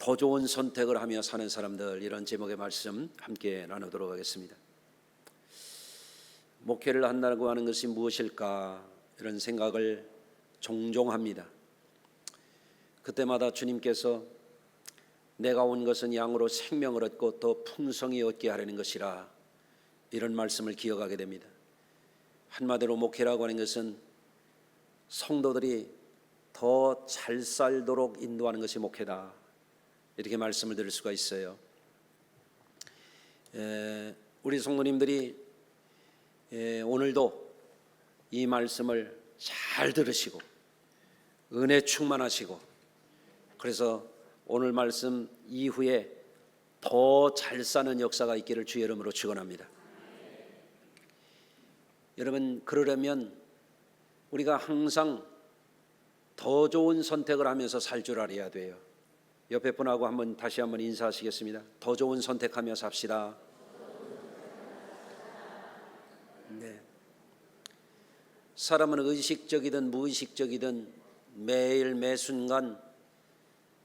더 좋은 선택을 하며 사는 사람들, 이런 제목의 말씀 함께 나누도록 하겠습니다. 목회를 한다고 하는 것이 무엇일까, 이런 생각을 종종 합니다. 그때마다 주님께서 내가 온 것은 양으로 생명을 얻고 더 풍성히 얻게 하려는 것이라, 이런 말씀을 기억하게 됩니다. 한마디로 목회라고 하는 것은 성도들이 더 잘 살도록 인도하는 것이 목회다, 이렇게 말씀을 드릴 수가 있어요. 우리 성도님들이 오늘도 이 말씀을 잘 들으시고 은혜 충만하시고, 그래서 오늘 말씀 이후에 더 잘 사는 역사가 있기를 주의 이름으로 축원합니다. 여러분, 그러려면 우리가 항상 더 좋은 선택을 하면서 살 줄 알아야 돼요. 옆에 분하고 다시 한번 인사하시겠습니다. 더 좋은 선택하며 삽시다. 네. 사람은 의식적이든 무의식적이든 매일 매순간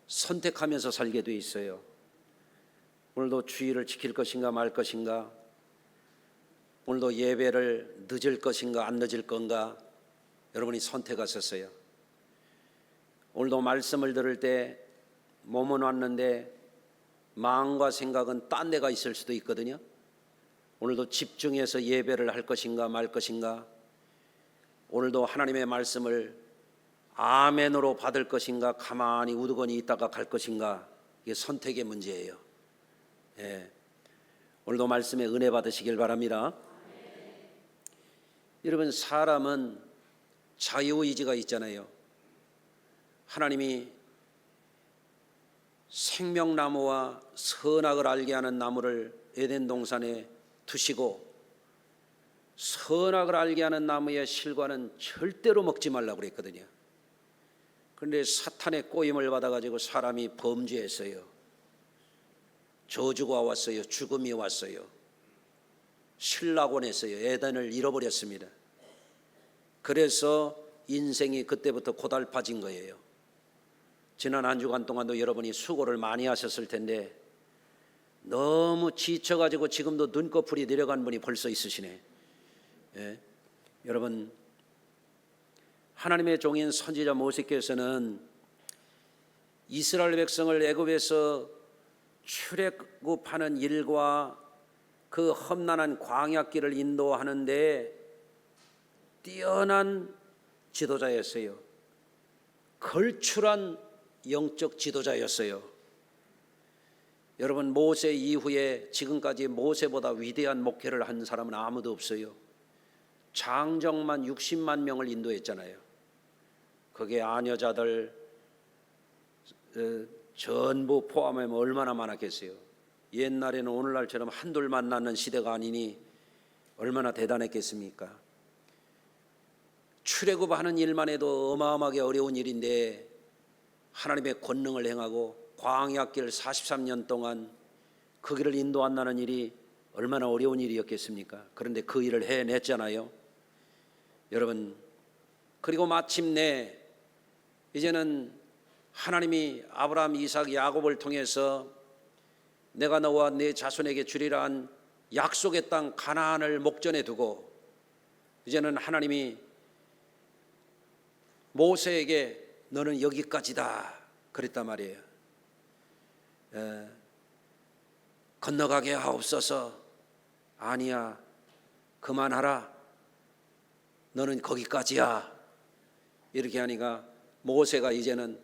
선택하면서 살게 돼 있어요. 오늘도 주의를 지킬 것인가 말 것인가, 오늘도 예배를 늦을 것인가 안 늦을 건가, 여러분이 선택하셨어요. 오늘도 말씀을 들을 때 몸은 왔는데 마음과 생각은 딴 데가 있을 수도 있거든요. 오늘도 집중해서 예배를 할 것인가 말 것인가, 오늘도 하나님의 말씀을 아멘으로 받을 것인가 가만히 우두커니 있다가 갈 것인가, 이게 선택의 문제예요. 오늘도 말씀에 은혜 받으시길 바랍니다. 여러분, 사람은 자유의지가 있잖아요. 하나님이 생명나무와 선악을 알게 하는 나무를 에덴 동산에 두시고, 선악을 알게 하는 나무의 실과는 절대로 먹지 말라고 그랬거든요. 그런데 사탄의 꼬임을 받아가지고 사람이 범죄했어요. 저주가 왔어요. 죽음이 왔어요. 신락원했어요. 에덴을 잃어버렸습니다. 그래서 인생이 그때부터 고달파진 거예요. 지난 한 주간 동안도 여러분이 수고를 많이 하셨을 텐데 너무 지쳐가지고 지금도 눈꺼풀이 내려간 분이 벌써 있으시네. 여러분, 하나님의 종인 선지자 모세께서는 이스라엘 백성을 애굽에서 출애굽하는 일과 그 험난한 광야길을 인도하는데 뛰어난 지도자였어요. 걸출한 영적 지도자였어요. 여러분, 모세 이후에 지금까지 모세보다 위대한 목회를 한 사람은 아무도 없어요. 장정만 60만 명을 인도했잖아요. 거기에 아녀자들 전부 포함하면 얼마나 많았겠어요. 옛날에는 오늘날처럼 한둘만 낳는 시대가 아니니 얼마나 대단했겠습니까? 출애굽하는 일만 해도 어마어마하게 어려운 일인데 하나님의 권능을 행하고 광야길 43년 동안 그 길을 인도한다는 일이 얼마나 어려운 일이었겠습니까? 그런데 그 일을 해냈잖아요. 여러분, 그리고 마침내 이제는 하나님이 아브라함, 이삭, 야곱을 통해서 내가 너와 네 자손에게 주리라 한 약속의 땅 가나안을 목전에 두고 이제는 하나님이 모세에게 너는 여기까지다 그랬단 말이에요. 건너가게 하옵소서. 아니야, 그만하라, 너는 거기까지야. 이렇게 하니까 모세가 이제는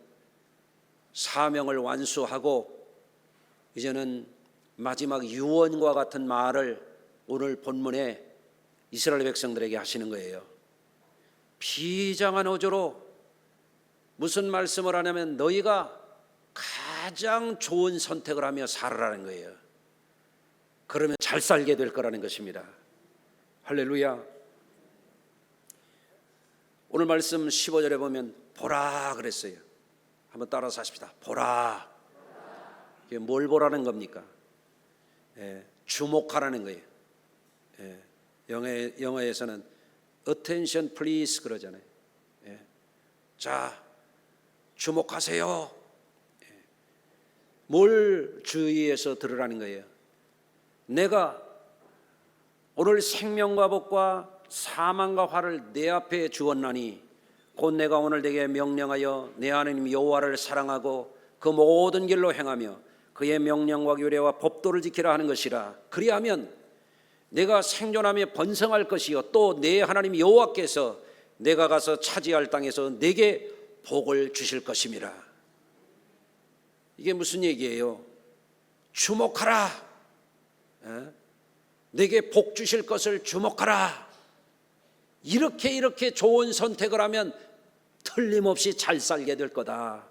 사명을 완수하고 이제는 마지막 유언과 같은 말을 오늘 본문에 이스라엘 백성들에게 하시는 거예요. 비장한 어조로 무슨 말씀을 하냐면 너희가 가장 좋은 선택을 하며 살아라는 거예요. 그러면 잘 살게 될 거라는 것입니다. 할렐루야. 오늘 말씀 15절에 보면 보라 그랬어요. 한번 따라서 하십시다. 보라. 이게 뭘 보라는 겁니까? 주목하라는 거예요. 영어에서는 attention please 그러잖아요. 자, 주목하세요. 뭘 주의해서 들으라는 거예요? 내가 오늘 생명과 복과 사망과 화를 내 앞에 주었나니 곧 내가 오늘 내게 명령하여 내 하나님 여호와를 사랑하고 그 모든 길로 행하며 그의 명령과 규례와 법도를 지키라 하는 것이라. 그리하면 내가 생존하며 번성할 것이요 또 내 하나님 여호와께서 내가 가서 차지할 땅에서 내게 복을 주실 것임이라. 이게 무슨 얘기예요? 주목하라. 내게 복 주실 것을 주목하라. 이렇게 좋은 선택을 하면 틀림없이 잘 살게 될 거다.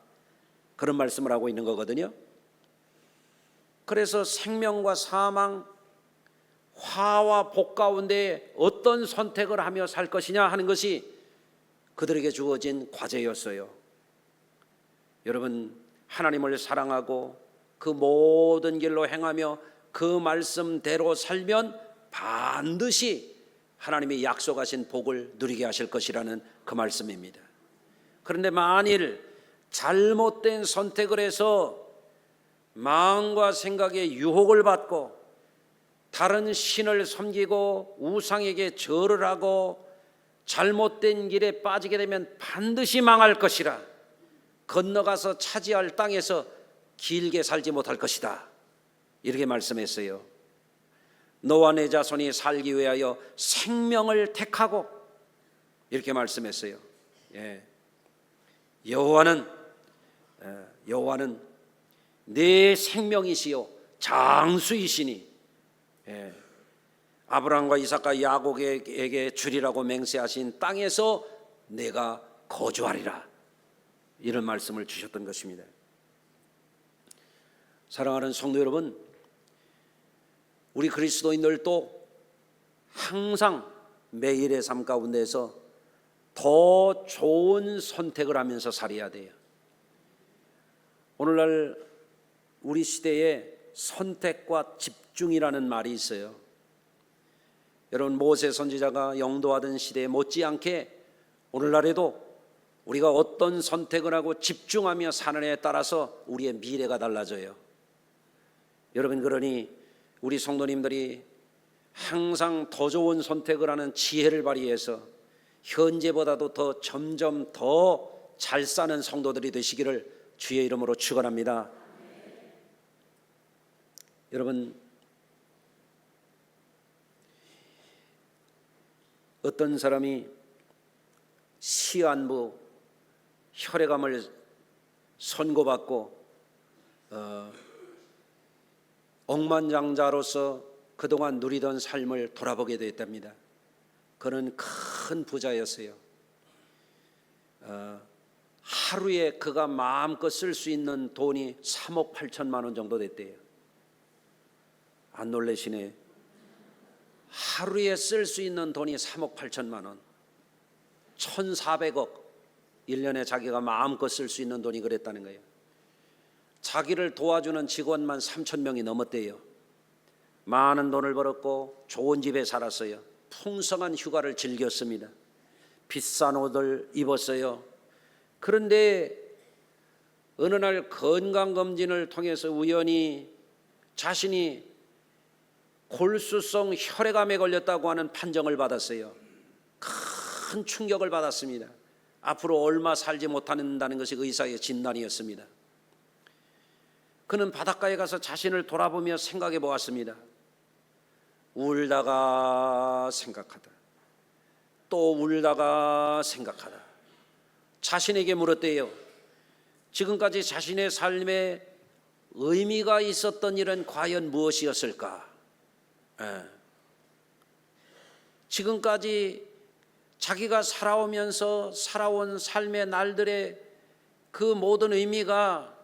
그런 말씀을 하고 있는 거거든요. 그래서 생명과 사망, 화와 복 가운데 어떤 선택을 하며 살 것이냐 하는 것이 그들에게 주어진 과제였어요. 여러분, 하나님을 사랑하고 그 모든 길로 행하며 그 말씀대로 살면 반드시 하나님이 약속하신 복을 누리게 하실 것이라는 그 말씀입니다. 그런데 만일 잘못된 선택을 해서 마음과 생각에 유혹을 받고 다른 신을 섬기고 우상에게 절을 하고 잘못된 길에 빠지게 되면 반드시 망할 것이라. 건너가서 차지할 땅에서 길게 살지 못할 것이다. 이렇게 말씀했어요. 너와 내 자손이 살기 위하여 생명을 택하고 이렇게 말씀했어요. 여호와는 내 생명이시요 장수이시니 아브라함과 이삭과 야곱에게 주리라고 맹세하신 땅에서 내가 거주하리라. 이런 말씀을 주셨던 것입니다. 사랑하는 성도 여러분, 우리 그리스도인들도 항상 매일의 삶 가운데서 더 좋은 선택을 하면서 살아야 돼요. 오늘날 우리 시대에 선택과 집중이라는 말이 있어요. 여러분, 모세 선지자가 영도하던 시대에 못지않게 오늘날에도 우리가 어떤 선택을 하고 집중하며 사는 애에 따라서 우리의 미래가 달라져요. 여러분, 그러니 우리 성도님들이 항상 더 좋은 선택을 하는 지혜를 발휘해서 현재보다도 더 점점 더 잘 사는 성도들이 되시기를 주의 이름으로 축원합니다. 여러분, 어떤 사람이 시한부 혈액암을 선고받고 억만장자로서 그동안 누리던 삶을 돌아보게 됐답니다. 그는 큰 부자였어요. 하루에 그가 마음껏 쓸 수 있는 돈이 3억 8천만 원 정도 됐대요. 안 놀라시네. 하루에 쓸 수 있는 돈이 3억 8천만 원, 1,400억, 1년에 자기가 마음껏 쓸 수 있는 돈이 그랬다는 거예요. 자기를 도와주는 직원만 3,000명이 넘었대요. 많은 돈을 벌었고 좋은 집에 살았어요. 풍성한 휴가를 즐겼습니다. 비싼 옷을 입었어요. 그런데 어느 날 건강검진을 통해서 우연히 자신이 골수성 혈액암에 걸렸다고 하는 판정을 받았어요. 큰 충격을 받았습니다. 앞으로 얼마 살지 못한다는 것이 의사의 진단이었습니다. 그는 바닷가에 가서 자신을 돌아보며 생각해 보았습니다. 울다가 생각하다, 또 울다가 생각하다. 자신에게 물었대요. 지금까지 자신의 삶에 의미가 있었던 일은 과연 무엇이었을까? 지금까지 자기가 살아오면서 살아온 삶의 날들의 그 모든 의미가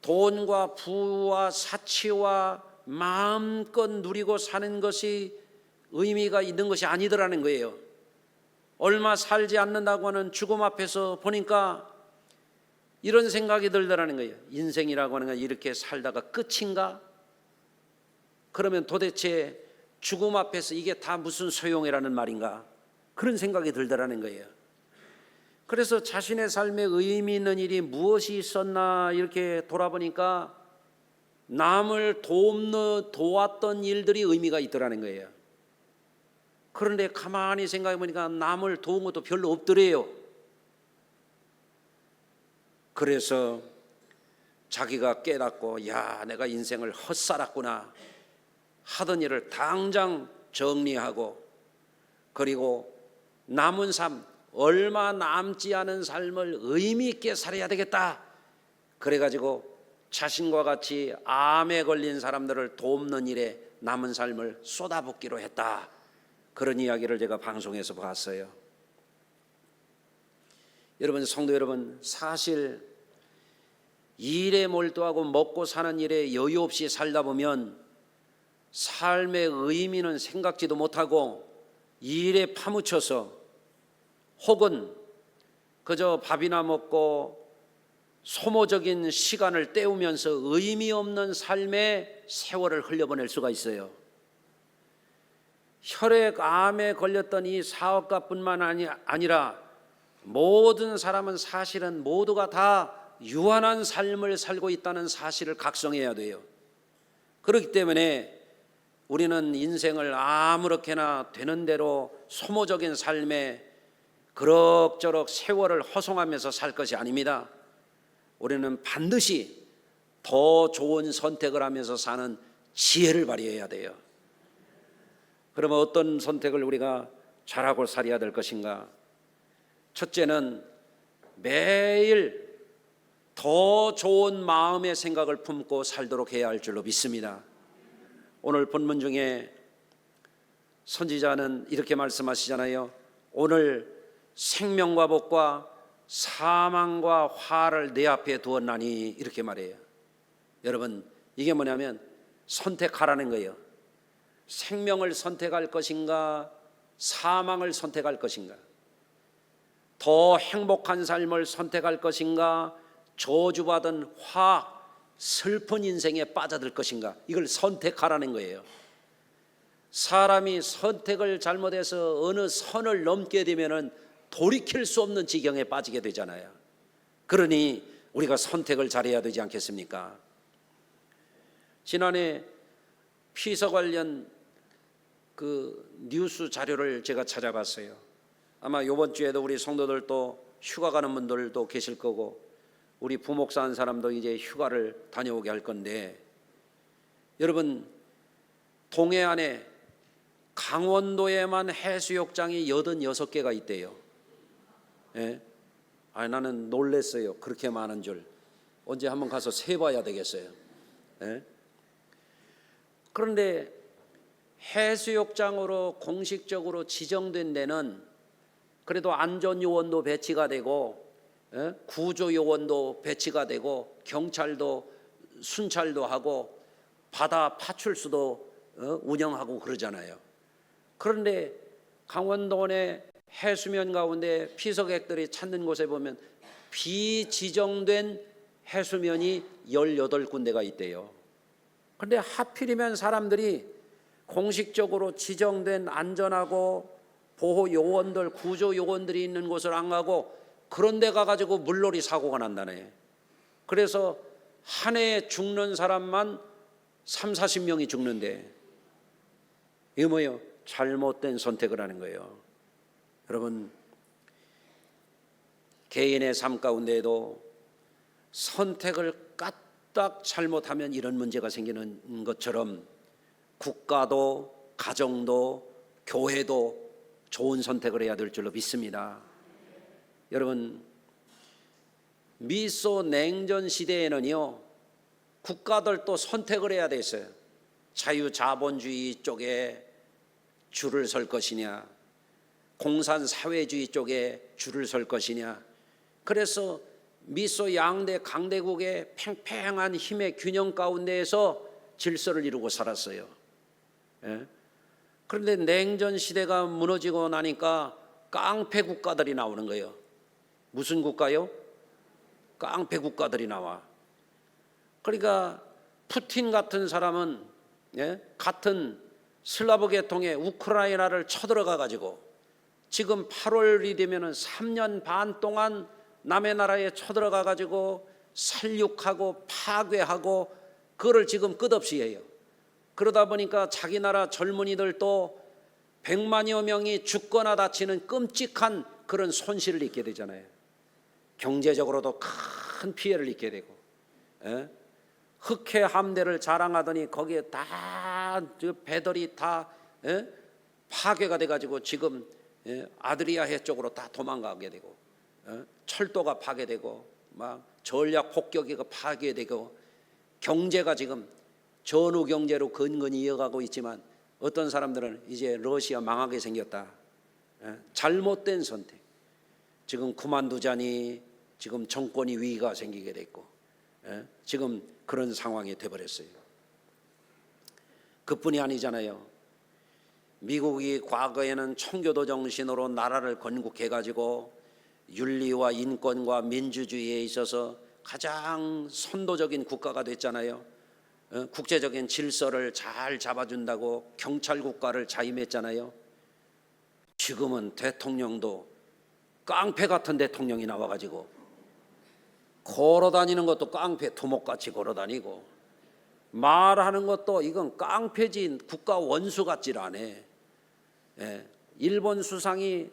돈과 부와 사치와 마음껏 누리고 사는 것이 의미가 있는 것이 아니더라는 거예요. 얼마 살지 않는다고 하는 죽음 앞에서 보니까 이런 생각이 들더라는 거예요. 인생이라고 하는 건 이렇게 살다가 끝인가? 그러면 도대체 죽음 앞에서 이게 다 무슨 소용이라는 말인가? 그런 생각이 들더라는 거예요. 그래서 자신의 삶에 의미 있는 일이 무엇이 있었나 이렇게 돌아보니까 남을 도왔던 일들이 의미가 있더라는 거예요. 그런데 가만히 생각해 보니까 남을 도운 것도 별로 없더래요. 그래서 자기가 깨닫고, 야, 내가 인생을 헛살았구나 하던 일을 당장 정리하고, 그리고 남은 삶, 얼마 남지 않은 삶을 의미 있게 살아야 되겠다. 그래가지고 자신과 같이 암에 걸린 사람들을 돕는 일에 남은 삶을 쏟아붓기로 했다. 그런 이야기를 제가 방송에서 봤어요. 여러분, 성도 여러분, 사실 일에 몰두하고 먹고 사는 일에 여유 없이 살다 보면 삶의 의미는 생각지도 못하고 일에 파묻혀서 혹은 그저 밥이나 먹고 소모적인 시간을 때우면서 의미 없는 삶의 세월을 흘려보낼 수가 있어요. 혈액암에 걸렸던 이 사업가뿐만 아니라 모든 사람은 사실은 모두가 다 유한한 삶을 살고 있다는 사실을 각성해야 돼요. 그렇기 때문에 우리는 인생을 아무렇게나 되는 대로 소모적인 삶에 그럭저럭 세월을 허송하면서 살 것이 아닙니다. 우리는 반드시 더 좋은 선택을 하면서 사는 지혜를 발휘해야 돼요. 그러면 어떤 선택을 우리가 잘하고 살아야 될 것인가? 첫째는 매일 더 좋은 마음의 생각을 품고 살도록 해야 할 줄로 믿습니다. 오늘 본문 중에 선지자는 이렇게 말씀하시잖아요. 오늘 생명과 복과 사망과 화를 내 앞에 두었나니, 이렇게 말해요. 여러분, 이게 뭐냐면 선택하라는 거예요. 생명을 선택할 것인가, 사망을 선택할 것인가, 더 행복한 삶을 선택할 것인가, 저주받은 슬픈 인생에 빠져들 것인가, 이걸 선택하라는 거예요. 사람이 선택을 잘못해서 어느 선을 넘게 되면은 돌이킬 수 없는 지경에 빠지게 되잖아요. 그러니 우리가 선택을 잘해야 되지 않겠습니까? 지난해 피서 관련 그 뉴스 자료를 제가 찾아봤어요. 아마 이번 주에도 우리 성도들도 휴가 가는 분들도 계실 거고, 우리 부목사 한 사람도 이제 휴가를 다녀오게 할 건데, 여러분, 동해안에 강원도에만 해수욕장이 86개가 있대요. 예? 나는 놀랬어요. 그렇게 많은 줄. 언제 한번 가서 세봐야 되겠어요. 예? 그런데 해수욕장으로 공식적으로 지정된 데는 그래도 안전요원도 배치가 되고, 구조요원도 배치가 되고, 경찰도 순찰도 하고, 바다 파출소도 운영하고 그러잖아요. 그런데 강원도의 해수면 가운데 피서객들이 찾는 곳에 보면 비지정된 해수면이 18군데가 있대요. 그런데 하필이면 사람들이 공식적으로 지정된 안전하고 보호 요원들, 구조 요원들이 있는 곳을 안 가고 그런 데 가가지고 물놀이 사고가 난다네. 그래서 한 해에 죽는 사람만 30-40명이 죽는데, 이게 뭐예요? 잘못된 선택을 하는 거예요. 여러분, 개인의 삶 가운데에도 선택을 까딱 잘못하면 이런 문제가 생기는 것처럼 국가도, 가정도, 교회도 좋은 선택을 해야 될 줄로 믿습니다. 여러분, 미소 냉전 시대에는요, 국가들도 선택을 해야 됐어요. 자유자본주의 쪽에 줄을 설 것이냐, 공산사회주의 쪽에 줄을 설 것이냐. 그래서 미소 양대 강대국의 팽팽한 힘의 균형 가운데에서 질서를 이루고 살았어요. 예? 그런데 냉전 시대가 무너지고 나니까 깡패 국가들이 나오는 거예요. 무슨 국가요? 깡패 국가들이 나와. 그러니까 푸틴 같은 사람은 같은 슬라브 계통의 우크라이나를 쳐들어가 가지고 지금 8월이 되면은 3년 반 동안 남의 나라에 쳐들어가 가지고 살육하고 파괴하고 그거를 지금 끝없이 해요. 그러다 보니까 자기 나라 젊은이들도 100만여 명이 죽거나 다치는 끔찍한 그런 손실을 입게 되잖아요. 경제적으로도 큰 피해를 입게 되고, 흑해 함대를 자랑하더니 거기에 다 배들이 다 파괴가 돼가지고 지금 아드리아해 쪽으로 다 도망가게 되고, 철도가 파괴되고 막 전략 폭격기가 파괴되고, 경제가 지금 전후 경제로 근근히 이어가고 있지만 어떤 사람들은 이제 러시아 망하게 생겼다. 잘못된 선택. 지금 그만두자니 지금 정권이 위기가 생기게 됐고, 지금 그런 상황이 돼버렸어요. 그뿐이 아니잖아요. 미국이 과거에는 청교도 정신으로 나라를 건국해가지고 윤리와 인권과 민주주의에 있어서 가장 선도적인 국가가 됐잖아요. 국제적인 질서를 잘 잡아준다고 경찰 국가를 자임했잖아요. 지금은 대통령도 깡패 같은 대통령이 나와가지고 걸어다니는 것도 깡패 두목같이 걸어다니고, 말하는 것도 이건 깡패지 국가 원수 같질 않아. 일본 수상이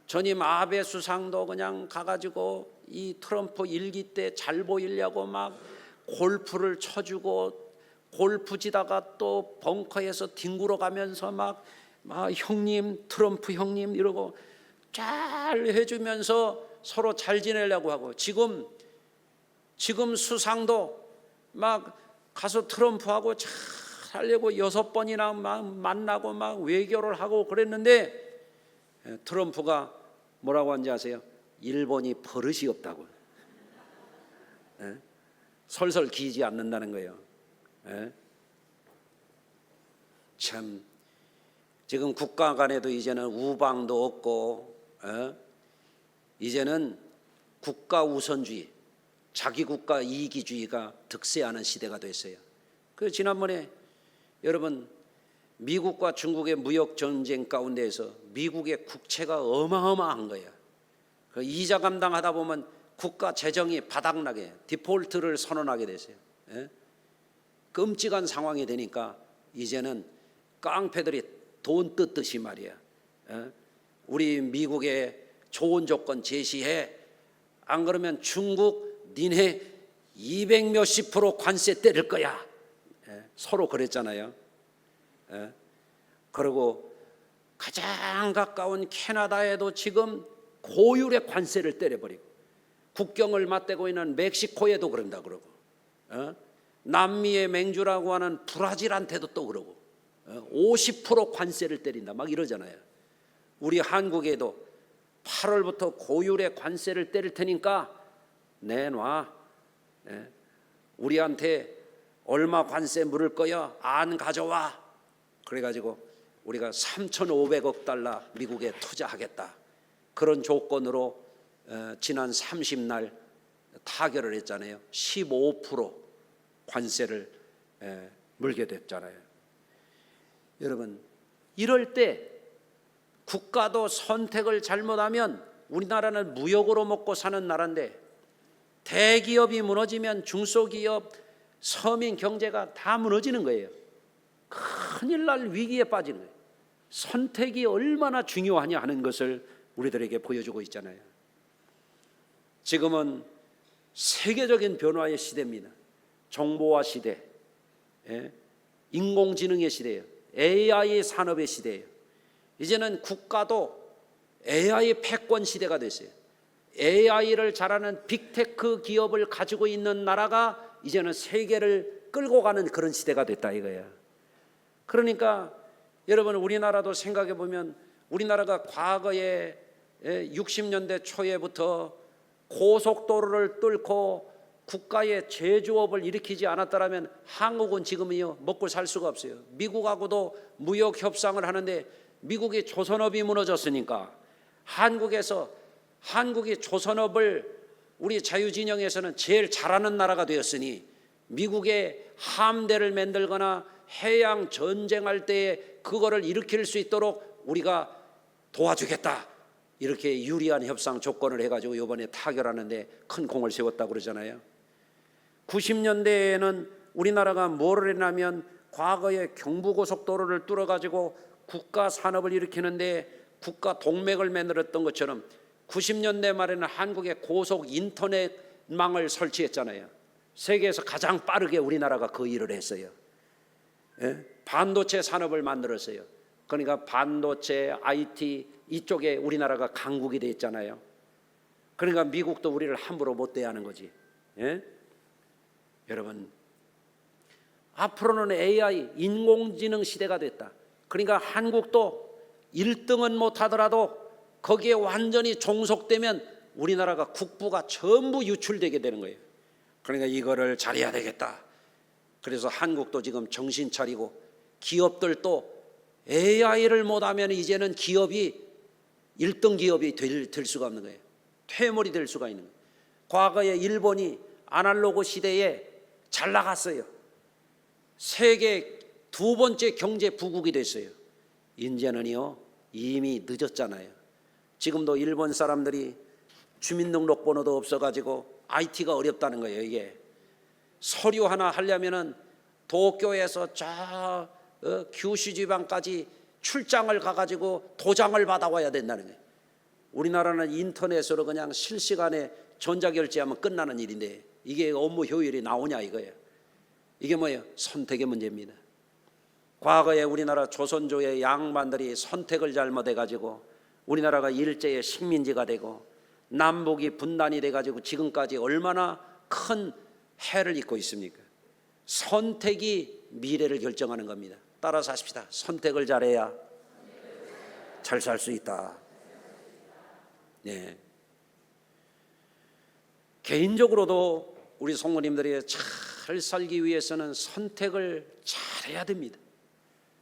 전임 아베 수상도 그냥 가가지고 이 트럼프 일기 때 잘 보이려고 막 골프를 쳐주고, 골프 치다가 또 벙커에서 뒹굴어 가면서 막 형님 트럼프 형님 이러고 잘 해주면서 서로 잘 지내려고 하고, 지금 수상도 막 가서 트럼프하고 잘 하려고 6번이나 막 만나고 막 외교를 하고 그랬는데, 트럼프가 뭐라고 하는지 아세요? 일본이 버릇이 없다고. 설설 기지 않는다는 거예요. 참 지금 국가 간에도 이제는 우방도 없고, 이제는 국가 우선주의, 자기 국가 이기주의가 득세하는 시대가 됐어요. 그 지난번에 여러분 미국과 중국의 무역 전쟁 가운데에서 미국의 국채가 어마어마한 거예요. 그 이자 감당하다 보면 국가 재정이 바닥나게 디폴트를 선언하게 됐어요. 끔찍한 상황이 되니까 이제는 깡패들이 돈 뜯듯이 말이야, 우리 미국에 좋은 조건 제시해, 안 그러면 중국 니네 200 몇십 % 관세 때릴 거야. 서로 그랬잖아요. 그리고 가장 가까운 캐나다에도 지금 고율의 관세를 때려버리고, 국경을 맞대고 있는 멕시코에도 그런다 그러고, 남미의 맹주라고 하는 브라질한테도 또 그러고, 50% 관세를 때린다 막 이러잖아요. 우리 한국에도 8월부터 고율의 관세를 때릴 테니까 내놔. 우리한테 얼마 관세 물을 거야? 안 가져와. 그래가지고 우리가 3,500억 달러 미국에 투자하겠다. 그런 조건으로 지난 30날 타결을 했잖아요. 15% 관세를 물게 됐잖아요. 여러분, 이럴 때 국가도 선택을 잘못하면, 우리나라는 무역으로 먹고 사는 나라인데 대기업이 무너지면 중소기업, 서민 경제가 다 무너지는 거예요. 큰일 날 위기에 빠지는 거예요. 선택이 얼마나 중요하냐 하는 것을 우리들에게 보여주고 있잖아요. 지금은 세계적인 변화의 시대입니다. 정보화 시대, 인공지능의 시대예요. AI 산업의 시대예요. 이제는 국가도 AI 패권 시대가 됐어요. AI를 잘하는 빅테크 기업을 가지고 있는 나라가 이제는 세계를 끌고 가는 그런 시대가 됐다 이거예요. 그러니까 여러분, 우리나라도 생각해 보면, 우리나라가 과거에 60년대 초에부터 고속도로를 뚫고 국가의 제조업을 일으키지 않았더라면 한국은 지금이요 먹고 살 수가 없어요. 미국하고도 무역 협상을 하는데 미국이 조선업이 무너졌으니까 한국이 조선업을 우리 자유진영에서는 제일 잘하는 나라가 되었으니, 미국의 함대를 만들거나 해양 전쟁할 때에 그거를 일으킬 수 있도록 우리가 도와주겠다, 이렇게 유리한 협상 조건을 해가지고 이번에 타결하는데 큰 공을 세웠다고 그러잖아요. 90년대에는 우리나라가 뭐를 했냐면 과거에 경부고속도로를 뚫어가지고 국가 산업을 일으키는데 국가 동맥을 만들었던 것처럼 90년대 말에는 한국에 고속 인터넷망을 설치했잖아요. 세계에서 가장 빠르게 우리나라가 그 일을 했어요. 반도체 산업을 만들었어요. 그러니까 반도체, IT 이쪽에 우리나라가 강국이 돼 있잖아요. 그러니까 미국도 우리를 함부로 못 대하는 거지. 여러분, 앞으로는 AI, 인공지능 시대가 됐다. 그러니까 한국도 1등은 못하더라도 거기에 완전히 종속되면 우리나라가 국부가 전부 유출되게 되는 거예요. 그러니까 이거를 잘해야 되겠다. 그래서 한국도 지금 정신 차리고 기업들도 AI를 못하면 이제는 기업이 1등 기업이 될 수가 없는 거예요. 퇴물이 될 수가 있는 거예요. 과거에 일본이 아날로그 시대에 잘 나갔어요. 세계 두 번째 경제 부국이 됐어요. 이제는요 이미 늦었잖아요. 지금도 일본 사람들이 주민등록번호도 없어가지고 IT가 어렵다는 거예요. 이게 서류 하나 하려면은 도쿄에서 저 규슈 지방까지 출장을 가가지고 도장을 받아와야 된다는 거예요. 우리나라는 인터넷으로 그냥 실시간에 전자결제하면 끝나는 일인데 이게 업무 효율이 나오냐 이거예요. 이게 뭐예요? 선택의 문제입니다. 과거에 우리나라 조선조의 양반들이 선택을 잘못해가지고 우리나라가 일제의 식민지가 되고 남북이 분단이 돼가지고 지금까지 얼마나 큰 해를 입고 있습니까? 선택이 미래를 결정하는 겁니다. 따라서 하십시다. 선택을 잘해야 잘 살 수 있다. 네. 개인적으로도 우리 성도님들이 잘 살기 위해서는 선택을 잘해야 됩니다.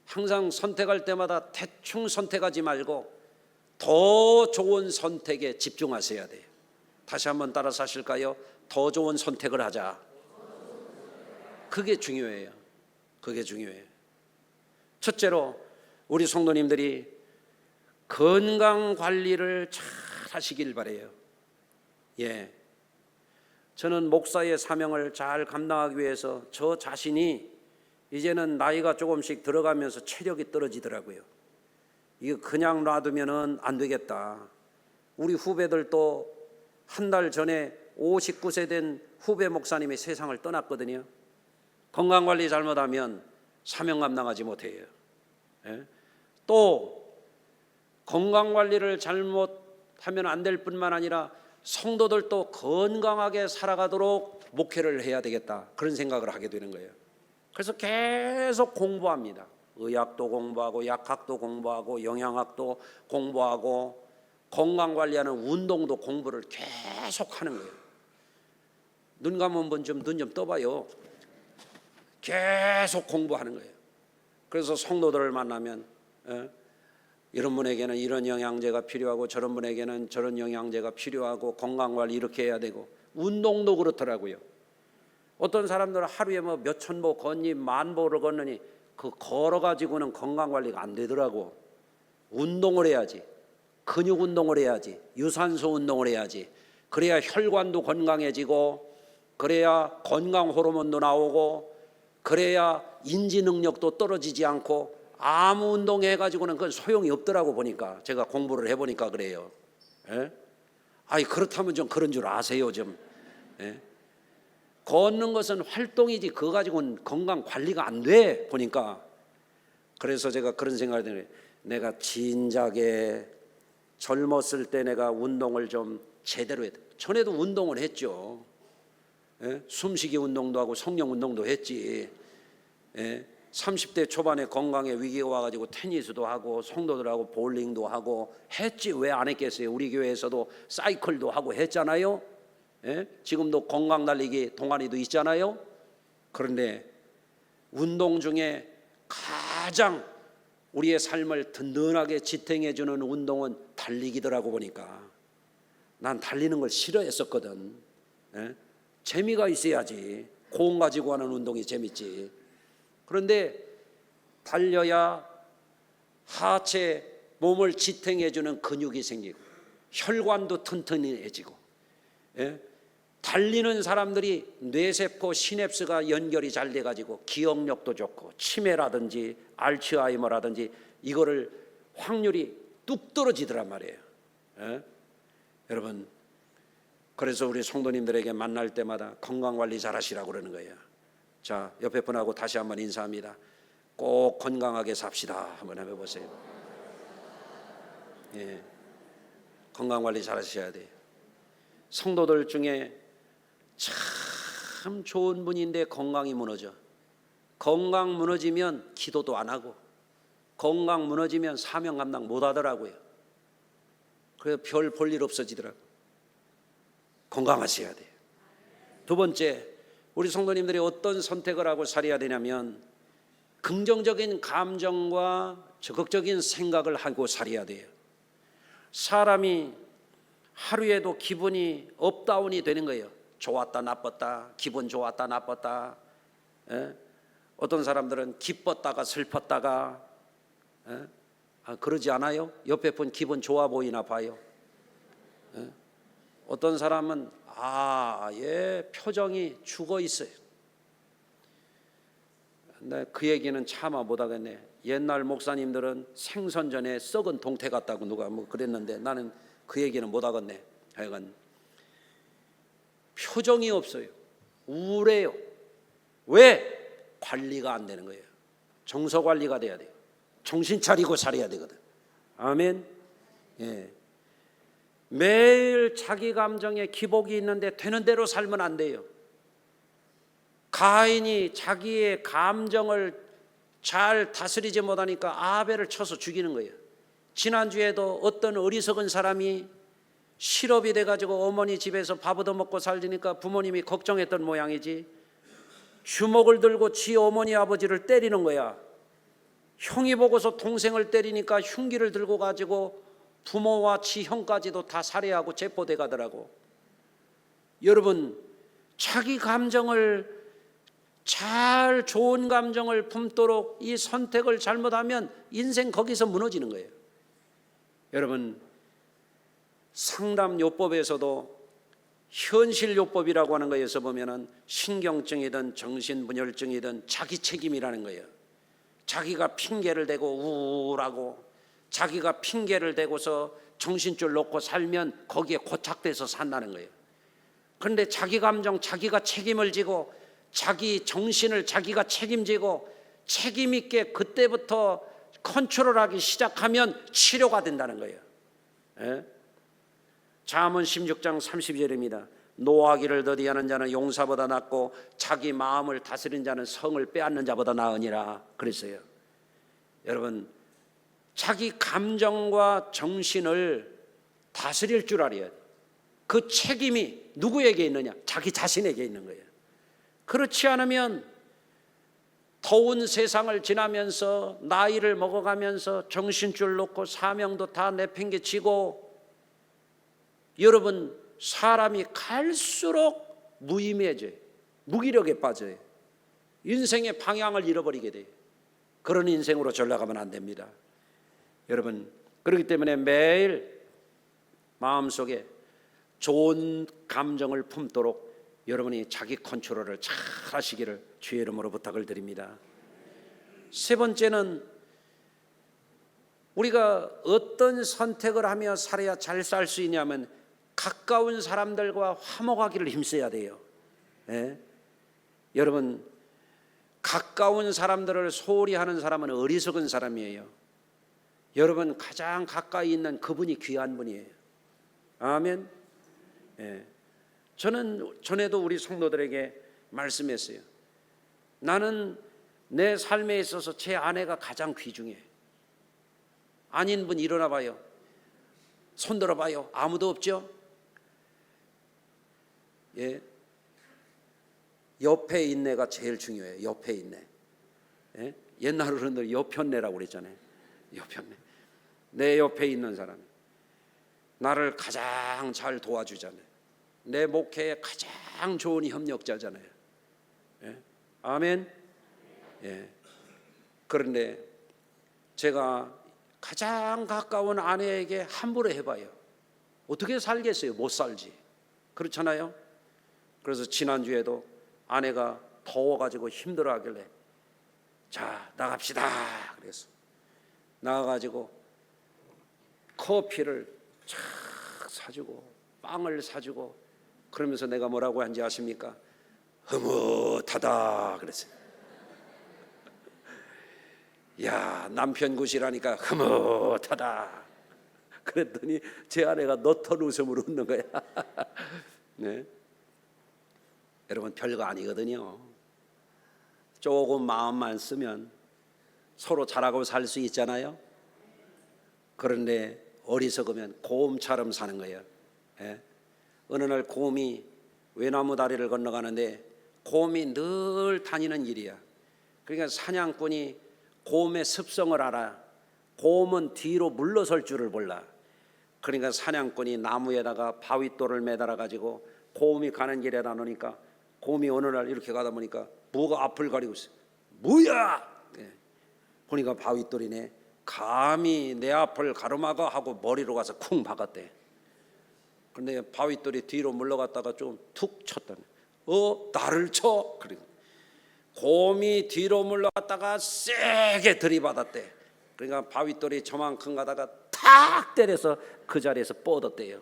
항상 선택할 때마다 대충 선택하지 말고 더 좋은 선택에 집중하셔야 돼요. 다시 한번 따라서 하실까요? 더 좋은 선택을 하자. 그게 중요해요. 그게 중요해요. 첫째로 우리 성도님들이 건강 관리를 잘 하시길 바라요. 저는 목사의 사명을 잘 감당하기 위해서 저 자신이 이제는 나이가 조금씩 들어가면서 체력이 떨어지더라고요. 이거 그냥 놔두면은 안 되겠다. 우리 후배들도 한 달 전에 59세 된 후배 목사님이 세상을 떠났거든요. 건강관리 잘못하면 사명 감당하지 못해요. 또 건강관리를 잘못하면 안 될 뿐만 아니라 성도들도 건강하게 살아가도록 목회를 해야 되겠다. 그런 생각을 하게 되는 거예요. 그래서 계속 공부합니다. 의학도 공부하고 약학도 공부하고 영양학도 공부하고 건강관리하는 운동도 공부를 계속 하는 거예요. 눈 감으면 눈 좀 떠봐요. 계속 공부하는 거예요. 그래서 성도들을 만나면 이런 분에게는 이런 영양제가 필요하고 저런 분에게는 저런 영양제가 필요하고 건강관리 이렇게 해야 되고 운동도 그렇더라고요. 어떤 사람들은 하루에 뭐 몇천 보 걷니 만보를 걷느니 그 걸어가지고는 건강관리가 안 되더라고. 운동을 해야지. 근육 운동을 해야지. 유산소 운동을 해야지. 그래야 혈관도 건강해지고 그래야 건강 호르몬도 나오고 그래야 인지 능력도 떨어지지 않고 아무 운동해가지고는 그건 소용이 없더라고. 보니까 제가 공부를 해보니까 그래요. 그렇다면 좀 그런 줄 아세요 좀. 걷는 것은 활동이지 그거 가지고는 건강 관리가 안 돼 보니까. 그래서 제가 그런 생각을 해요. 내가 진작에 젊었을 때 내가 운동을 좀 제대로 했다. 전에도 운동을 했죠. 숨쉬기 운동도 하고 성령 운동도 했지. 30대 초반에 건강에 위기가 와가지고 테니스도 하고 성도들하고 볼링도 하고 했지. 왜 안 했겠어요? 우리 교회에서도 사이클도 하고 했잖아요. 지금도 건강 달리기 동아리도 있잖아요. 그런데 운동 중에 가장 우리의 삶을 든든하게 지탱해 주는 운동은 달리기더라고. 보니까 난 달리는 걸 싫어했었거든. 재미가 있어야지. 공 가지고 하는 운동이 재밌지. 그런데 달려야 하체 몸을 지탱해 주는 근육이 생기고 혈관도 튼튼해지고 달리는 사람들이 뇌세포 시냅스가 연결이 잘 돼가지고 기억력도 좋고 치매라든지 알츠하이머라든지 이거를 확률이 뚝 떨어지더란 말이에요. 예? 여러분, 그래서 우리 성도님들에게 만날 때마다 건강관리 잘 하시라고 그러는 거예요. 자, 옆에 분하고 다시 한번 인사합니다. 꼭 건강하게 삽시다. 한번 해보세요. 예. 건강관리 잘 하셔야 돼요. 성도들 중에 참 좋은 분인데 건강이 무너져. 건강 무너지면 기도도 안 하고, 건강 무너지면 사명 감당 못 하더라고요. 그래서 별 볼 일 없어지더라고요. 건강하셔야 돼요. 두 번째, 우리 성도님들이 어떤 선택을 하고 살아야 되냐면 긍정적인 감정과 적극적인 생각을 하고 살아야 돼요. 사람이 하루에도 기분이 업다운이 되는 거예요. 좋았다 나빴다, 기분 좋았다 나빴다. 예? 어떤 사람들은 기뻤다가 슬펐다가, 예? 그러지 않아요? 옆에 분 기분 좋아 보이나 봐요. 예? 어떤 사람은 얘 표정이 죽어 있어요. 근데 그 얘기는 차마 못하겠네. 옛날 목사님들은 생선 전에 썩은 동태 같다고 누가 뭐 그랬는데 나는 그 얘기는 못하겠네. 하여간 표정이 없어요. 우울해요. 왜? 관리가 안 되는 거예요. 정서 관리가 돼야 돼요. 정신 차리고 살아야 되거든. 아멘. 예. 매일 자기 감정에 기복이 있는데 되는 대로 살면 안 돼요. 가인이 자기의 감정을 잘 다스리지 못하니까 아벨을 쳐서 죽이는 거예요. 지난주에도 어떤 어리석은 사람이 실업이 돼가지고 어머니 집에서 밥 얻어먹고 살리니까 부모님이 걱정했던 모양이지, 주먹을 들고 지 어머니 아버지를 때리는 거야. 형이 보고서 동생을 때리니까 흉기를 들고 가지고 부모와 지 형까지도 다 살해하고 체포돼 가더라고. 여러분, 자기 감정을 잘 좋은 감정을 품도록 이 선택을 잘못하면 인생 거기서 무너지는 거예요. 여러분, 상담요법에서도 현실요법이라고 하는 거에서 보면은 신경증이든 정신분열증이든 자기 책임이라는 거예요. 자기가 핑계를 대고 우울하고 자기가 핑계를 대고서 정신줄 놓고 살면 거기에 고착돼서 산다는 거예요. 그런데 자기 감정 자기가 책임을 지고 자기 정신을 자기가 책임지고 책임 있게 그때부터 컨트롤하기 시작하면 치료가 된다는 거예요. 예? 잠언 16장 30절입니다. 노하기를 더디하는 자는 용사보다 낫고 자기 마음을 다스린 자는 성을 빼앗는 자보다 나으니라 그랬어요. 여러분, 자기 감정과 정신을 다스릴 줄 알아야 돼요. 그 책임이 누구에게 있느냐? 자기 자신에게 있는 거예요. 그렇지 않으면 더운 세상을 지나면서 나이를 먹어가면서 정신줄 놓고 사명도 다 내팽개치고, 여러분, 사람이 갈수록 무의미해져요. 무기력에 빠져요. 인생의 방향을 잃어버리게 돼요. 그런 인생으로 전락하면 안 됩니다. 여러분, 그렇기 때문에 매일 마음속에 좋은 감정을 품도록 여러분이 자기 컨트롤을 잘 하시기를 주의 이름으로 부탁을 드립니다. 세 번째는 우리가 어떤 선택을 하며 살아야 잘 살 수 있냐면 가까운 사람들과 화목하기를 힘써야 돼요. 예? 여러분, 가까운 사람들을 소홀히 하는 사람은 어리석은 사람이에요. 여러분, 가장 가까이 있는 그분이 귀한 분이에요. 아멘. 예. 저는 전에도 우리 성도들에게 말씀했어요. 나는 내 삶에 있어서 제 아내가 가장 귀중해. 아닌 분 일어나 봐요. 손 들어 봐요. 아무도 없죠? 예. 옆에 있네가 제일 중요해요. 옆에 있네. 예? 옛날 어른들 옆편네라고 그랬잖아요. 옆편네. 내 옆에 있는 사람, 나를 가장 잘 도와주잖아요. 내 목회에 가장 좋은 협력자잖아요. 예? 아멘. 예. 그런데 제가 가장 가까운 아내에게 함부로 해봐요. 어떻게 살겠어요? 못 살지. 그렇잖아요. 그래서 지난주에도 아내가 더워가지고 힘들어하길래 자 나갑시다 그래서 나가가지고 커피를 착 사주고 빵을 사주고 그러면서 내가 뭐라고 한지 아십니까? 흐뭇하다 그랬어요. 야 남편 굿이라니까 흐뭇하다 그랬더니 제 아내가 너털 웃음으로 웃는 거야. 네. 여러분 별거 아니거든요. 조금 마음만 쓰면 서로 잘하고 살 수 있잖아요. 그런데 어리석으면 곰처럼 사는 거예요. 예? 어느 날 곰이 외나무 다리를 건너가는데 곰이 늘 다니는 길이야. 그러니까 사냥꾼이 곰의 습성을 알아. 곰은 뒤로 물러설 줄을 몰라. 그러니까 사냥꾼이 나무에다가 바윗돌을 매달아 가지고 곰이 가는 길에다 놓으니까 곰이 어느 날 이렇게 가다 보니까 뭐가 앞을 가리고 있어. 뭐야? 예. 보니까 바윗돌이네. 감히 내 앞을 가로막아 하고 머리로 가서 쿵 박았대. 근데 바윗돌이 뒤로 물러갔다가 좀 툭 쳤다네. 나를 쳐? 그래. 곰이 뒤로 물러갔다가 세게 들이받았대. 그러니까 바윗돌이 저만큼 가다가 탁 때려서 그 자리에서 뻗었대요.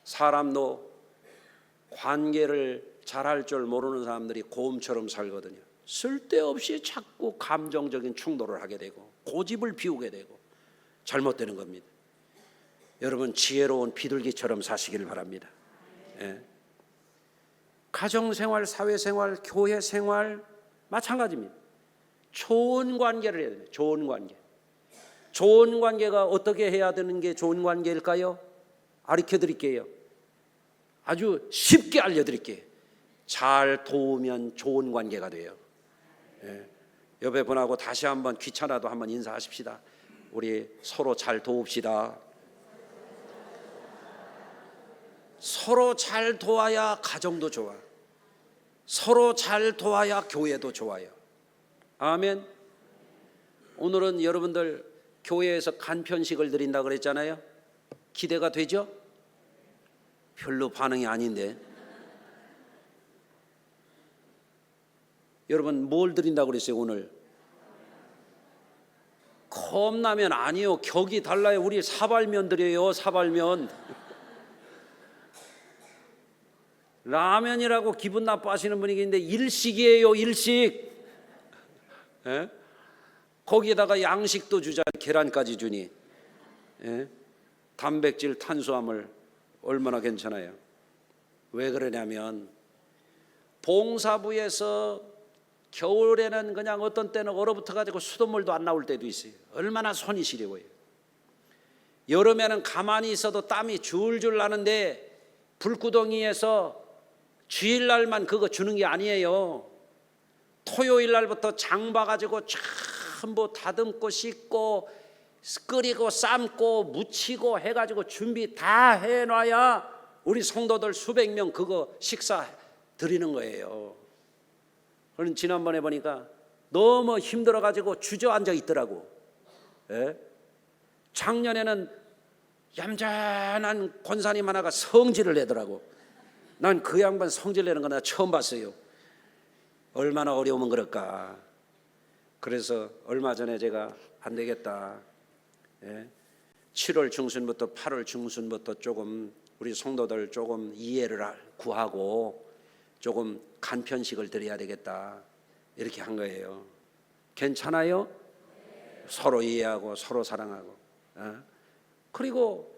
사람도 관계를 잘할 줄 모르는 사람들이 곰처럼 살거든요. 쓸데없이 자꾸 감정적인 충돌을 하게 되고 고집을 피우게 되고 잘못되는 겁니다. 여러분 지혜로운 비둘기처럼 사시길 바랍니다. 예. 가정생활, 사회생활, 교회생활 마찬가지입니다. 좋은 관계를 해야 됩니다. 좋은 관계. 좋은 관계가 어떻게 해야 되는 게 좋은 관계일까요? 가르쳐 드릴게요. 아주 쉽게 알려드릴게요. 잘 도우면 좋은 관계가 돼요. 예. 옆에 분하고 다시 한번 귀찮아도 한번 인사하십시다. 우리 서로 잘 도웁시다. 서로 잘 도와야 가정도 좋아. 서로 잘 도와야 교회도 좋아요. 아멘. 오늘은 여러분들 교회에서 간편식을 드린다고 그랬잖아요. 기대가 되죠? 별로 반응이 아닌데. 여러분 뭘 드린다고 그랬어요 오늘? 컵라면 아니요. 격이 달라요. 우리 사발면 드려요. 사발면. 라면이라고 기분 나빠하시는 분이 계신데 일식이에요. 일식. 예? 거기에다가 양식도 주자. 계란까지 주니. 예? 단백질 탄수화물 얼마나 괜찮아요. 왜 그러냐면 봉사부에서 겨울에는 그냥 어떤 때는 얼어붙어 가지고 수돗물도 안 나올 때도 있어요. 얼마나 손이 시려워요. 여름에는 가만히 있어도 땀이 줄줄 나는데 불구덩이에서 주일날만 그거 주는 게 아니에요. 토요일 날부터 장 봐가지고 전부 다듬고 씻고 끓이고 삶고 무치고 해가지고 준비 다 해놔야 우리 성도들 수백 명 그거 식사 드리는 거예요. 그럼 지난번에 보니까 너무 힘들어가지고 주저앉아 있더라고. 예? 작년에는 얌전한 권사님 하나가 성질을 내더라고. 난 그 양반 성질 내는 거 나 처음 봤어요. 얼마나 어려우면 그럴까. 그래서 얼마 전에 제가 안 되겠다. 7월 중순부터 8월 중순부터 조금 우리 성도들 조금 이해를 구하고 조금 간편식을 드려야 되겠다. 이렇게 한 거예요. 괜찮아요? 서로 이해하고 서로 사랑하고. 그리고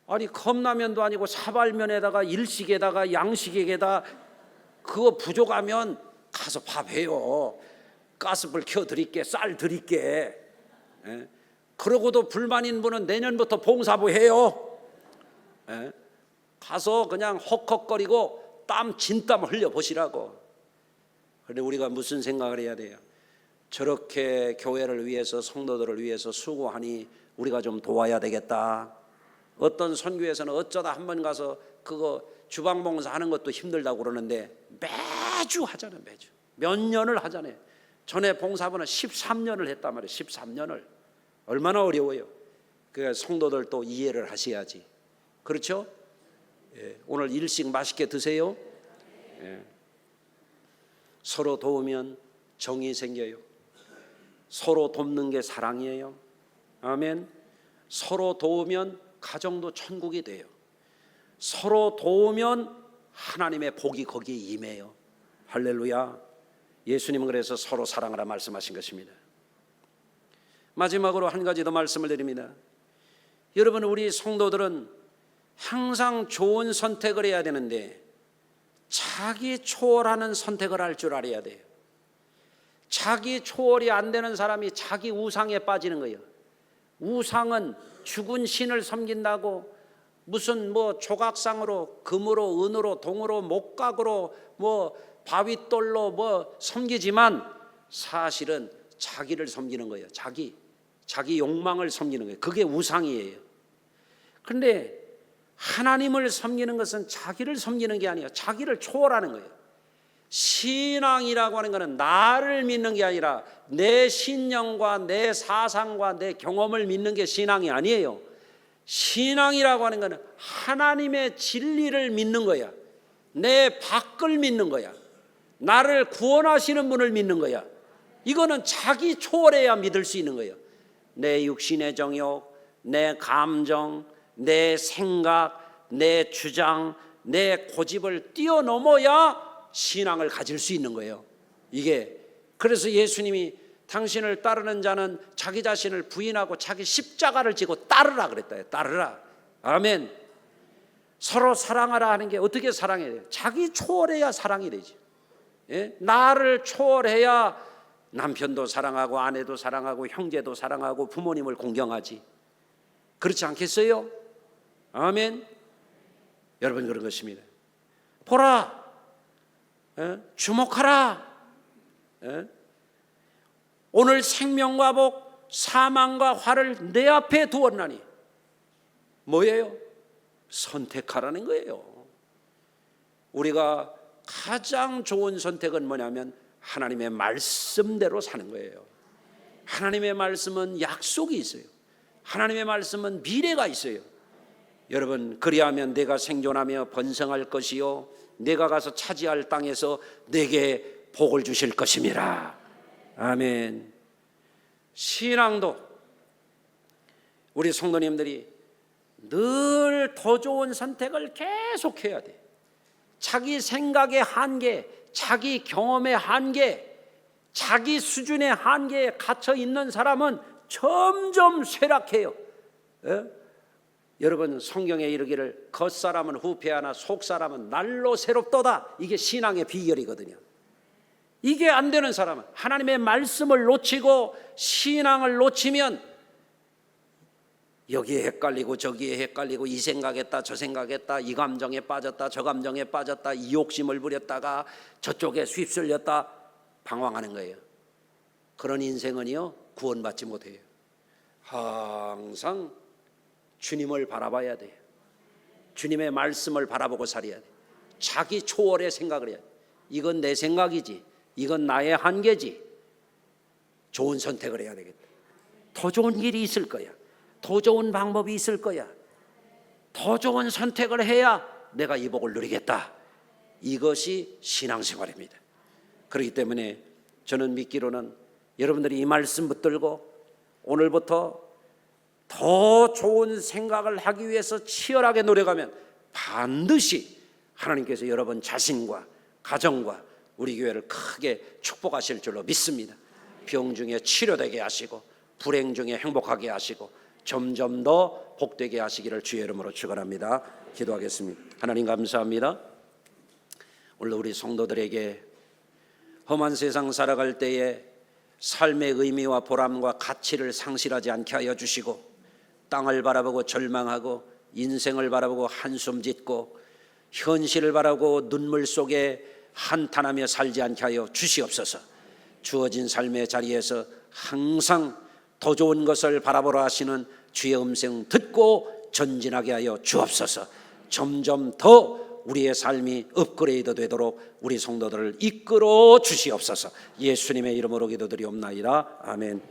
아니 컵라면도 아니고 사발면에다가 일식에다가 양식에다가 그거 부족하면 가서 밥 해요. 가스불 켜 드릴게. 쌀 드릴게. 그러고도 불만인 분은 내년부터 봉사부 해요. 가서 그냥 헉헉거리고 땀 진땀 흘려 보시라고. 그런데 우리가 무슨 생각을 해야 돼요? 저렇게 교회를 위해서 성도들을 위해서 수고하니 우리가 좀 도와야 되겠다. 어떤 선교에서는 어쩌다 한번 가서 그거 주방봉사 하는 것도 힘들다고 그러는데 매주 하잖아요. 매주 몇 년을 하잖아요. 전에 봉사부는 13년을 했단 말이에요. 13년을. 얼마나 어려워요. 그 성도들 또 이해를 하셔야지. 그렇죠? 오늘 일식 맛있게 드세요. 서로 도우면 정이 생겨요. 서로 돕는 게 사랑이에요. 아멘. 서로 도우면 가정도 천국이 돼요. 서로 도우면 하나님의 복이 거기에 임해요. 할렐루야. 예수님은 그래서 서로 사랑하라 말씀하신 것입니다. 마지막으로 한 가지 더 말씀을 드립니다. 여러분, 우리 성도들은 항상 좋은 선택을 해야 되는데 자기 초월하는 선택을 할 줄 알아야 돼요. 자기 초월이 안 되는 사람이 자기 우상에 빠지는 거예요. 우상은 죽은 신을 섬긴다고 무슨 조각상으로 금으로 은으로 동으로 목각으로 바위돌로 섬기지만 사실은 자기를 섬기는 거예요. 자기 욕망을 섬기는 거예요. 그게 우상이에요. 그런데 하나님을 섬기는 것은 자기를 섬기는 게 아니에요. 자기를 초월하는 거예요. 신앙이라고 하는 것은 나를 믿는 게 아니라 내 신념과 내 사상과 내 경험을 믿는 게 신앙이 아니에요. 신앙이라고 하는 것은 하나님의 진리를 믿는 거야. 내 밖을 믿는 거야. 나를 구원하시는 분을 믿는 거야. 이거는 자기 초월해야 믿을 수 있는 거예요. 내 육신의 정욕, 내 감정, 내 생각, 내 주장, 내 고집을 뛰어넘어야 신앙을 가질 수 있는 거예요. 이게 그래서 예수님이 당신을 따르는 자는 자기 자신을 부인하고 자기 십자가를 지고 따르라 그랬다. 따르라. 아멘. 서로 사랑하라 하는 게 어떻게 사랑해야 돼요? 자기 초월해야 사랑이 되지. 나를 초월해야 남편도 사랑하고 아내도 사랑하고 형제도 사랑하고 부모님을 공경하지. 그렇지 않겠어요? 아멘. 여러분, 그런 것입니다. 보라, 주목하라. 오늘 생명과 복, 사망과 화를 내 앞에 두었나니 뭐예요? 선택하라는 거예요. 우리가 가장 좋은 선택은 뭐냐면 하나님의 말씀대로 사는 거예요. 하나님의 말씀은 약속이 있어요. 하나님의 말씀은 미래가 있어요. 여러분, 그리하면 내가 생존하며 번성할 것이요 내가 가서 차지할 땅에서 내게 복을 주실 것임이라. 아멘. 신앙도 우리 성도님들이 늘 더 좋은 선택을 계속해야 돼. 자기 생각의 한계, 자기 경험의 한계, 자기 수준의 한계에 갇혀 있는 사람은 점점 쇠락해요. 여러분, 성경에 이르기를 겉사람은 후패하나 속사람은 날로 새롭도다. 이게 신앙의 비결이거든요. 이게 안 되는 사람은 하나님의 말씀을 놓치고 신앙을 놓치면 여기에 헷갈리고 저기에 헷갈리고 이 생각했다 저 생각했다 이 감정에 빠졌다 저 감정에 빠졌다 이 욕심을 부렸다가 저쪽에 휩쓸렸다 방황하는 거예요. 그런 인생은요 구원받지 못해요. 항상 주님을 바라봐야 돼요. 주님의 말씀을 바라보고 살아야 돼요. 자기 초월의 생각을 해야 돼요. 이건 내 생각이지, 이건 나의 한계지. 좋은 선택을 해야 되겠다. 더 좋은 일이 있을 거야. 더 좋은 방법이 있을 거야. 더 좋은 선택을 해야 내가 이 복을 누리겠다. 이것이 신앙생활입니다. 그렇기 때문에 저는 믿기로는 여러분들이 이 말씀 붙들고 오늘부터 더 좋은 생각을 하기 위해서 치열하게 노력하면 반드시 하나님께서 여러분 자신과 가정과 우리 교회를 크게 축복하실 줄로 믿습니다. 병 중에 치료되게 하시고 불행 중에 행복하게 하시고 점점 더 복되게 하시기를 주의 이름으로 축원합니다. 기도하겠습니다. 하나님 감사합니다. 오늘 우리 성도들에게 험한 세상 살아갈 때에 삶의 의미와 보람과 가치를 상실하지 않게 하여 주시고 땅을 바라보고 절망하고 인생을 바라보고 한숨 짓고 현실을 바라보고 눈물 속에 한탄하며 살지 않게 하여 주시옵소서. 주어진 삶의 자리에서 항상 더 좋은 것을 바라보라 하시는 주의 음성 듣고 전진하게 하여 주옵소서. 점점 더 우리의 삶이 업그레이드 되도록 우리 성도들을 이끌어 주시옵소서. 예수님의 이름으로 기도드리옵나이다. 아멘.